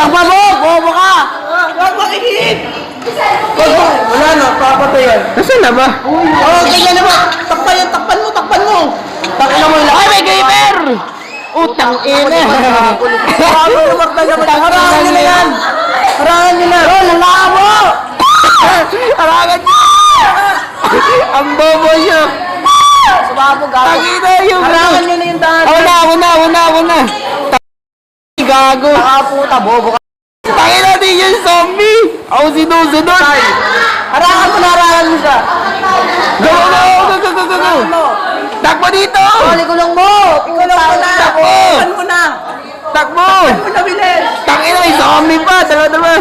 Takpa mo! Bobo ka! Huwag makikinig! Wala na, papatay yan. Nasaan na ba? Ganyan naman. Takpan mo. Takpan mo yung Ay, may gamer! Utang ina! Harangan nyo na yan! Harangan nyo na! Lalaka mo! Harangan niyo! Ang bobo niyo! Sumabog gago. Tangina yung... Harangan nyo na yung daan. Ako na! Gago! Nakaputa, bobo ka. Tangina din yung zombie! Ako sinusunod! Harangan mo siya. Go! Takbo dito! Kulong mo na. Takbo! Takpan mo na. Takbo! Ano bilis? Tangina may zombie pa! Dalawa!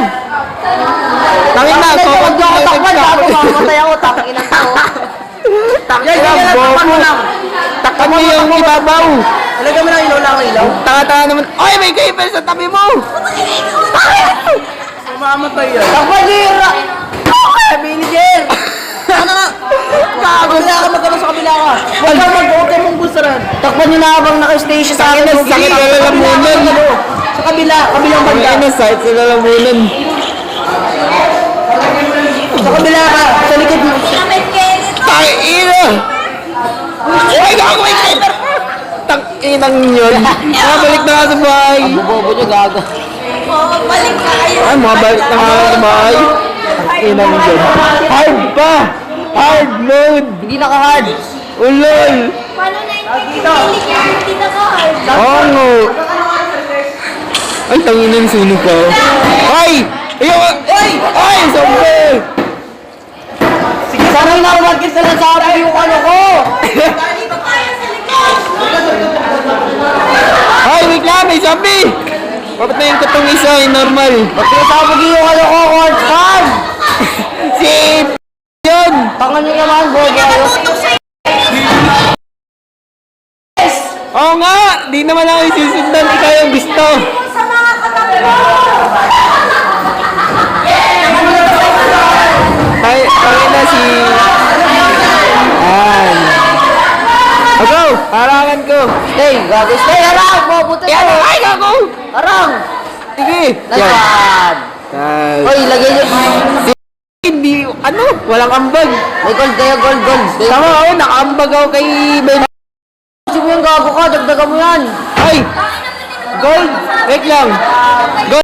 Tangina! Huwag niyo ako takpan. Gago, Takbo! mamatay ako. Takinan ko. Tangina! Takpan mo Bobo! lang. Takpan mo yung ibabaw! Alagyan mo lang ilaw lang ilaw. Tanga-tanga naman! Oy! May gamer sa tabi mo! Mamatay yan. Takpan niyo. Manager! Ano nga? Kabila ka, magkano sa kabila ka. Huwag kang mong busaran. Takpan nyo na habang naka-station sa akin. Sakit na lalamunan. Sa kabilang banda. Tangina sakit sa lalamunan. Sa kabila ka, sa likod mo. Tangina! Uy! Gago! May gamer! Tanginang yun! Mabalik na nga sa bahay! Bobo nyo, gago. Ay, mabalik na nga sa bahay! Tanginang yun! Hard pa! Hard mode! Hindi naka-hard. Ulol! Paano na hindi naka-hard? Oo nga! Ay, tanginang sunog pa! Ay! Ayaw! Ay! Ay! Zombie! Sige, sana yung nakamagkis na lang sa akin yung ano ko. Ay, wait lang! May zombie! Papatayin ko itong isa, yung normal. Ba't pinasabog yung ano ko, Court Farm? Si... Yun! Tangan nyo naman, bobo. Oo nga! Di naman ako isusundan. Ikaw yung gusto. Sa mga katabi mo! Tayo na si... Ayan. Ako! Harangan ko! Stay, gago. Stay, harang! Bobo to. Yan! Ay, ako! Harang! Sige! Yan! Nasaan? Yan. Oy, lagay nyo. Hindi... Ano? Walang ambag. May gold kayo, gold. Tama ako, nakaambag ako kay Ben. Kasi mo yung gago ka, dagdagan mo yan. Ay! Gold! Wait lang! Gold!